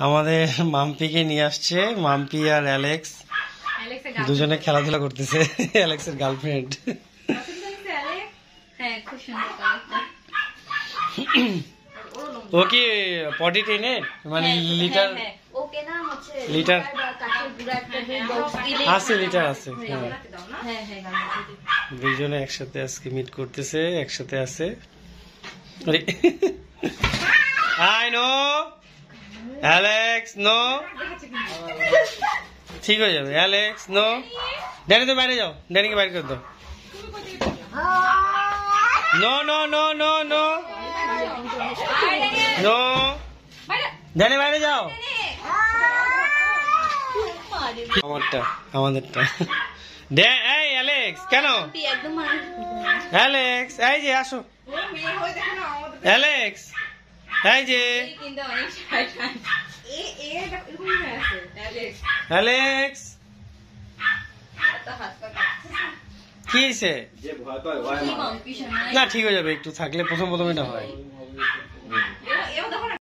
আমাদের মাম্পিকে নিয়ে আসছে, মাম্পি আর অ্যালেক্স দুজনে খেলাধুলা করতেছে। অ্যালেক্সের গার্লফ্রেন্ড। ও কি পটি ট্রেনে মানে লিটার লিটার আছে, লিটার আছে। দুইজনে একসাথে আজকে মিট করতেছে, একসাথে আছে। আই নো অ্যালেক্স, নো ঠিক হয়ে যাবে। অ্যালেক্স নো, ড্যানি তো বাইরে যাও, ড্যানিকে বাইরে করে দাও। No no no no no no, Danny বাইরে যাও। আমারটা, আমাদেরটা। এই অ্যালেক্স কেন? অ্যালেক্স এই যে আসো। অ্যালেক্স এই যে, অ্যালেক্স কি হয়েছে? না ঠিক হয়ে যাবে, একটু থাকলে প্রথমে না হয়।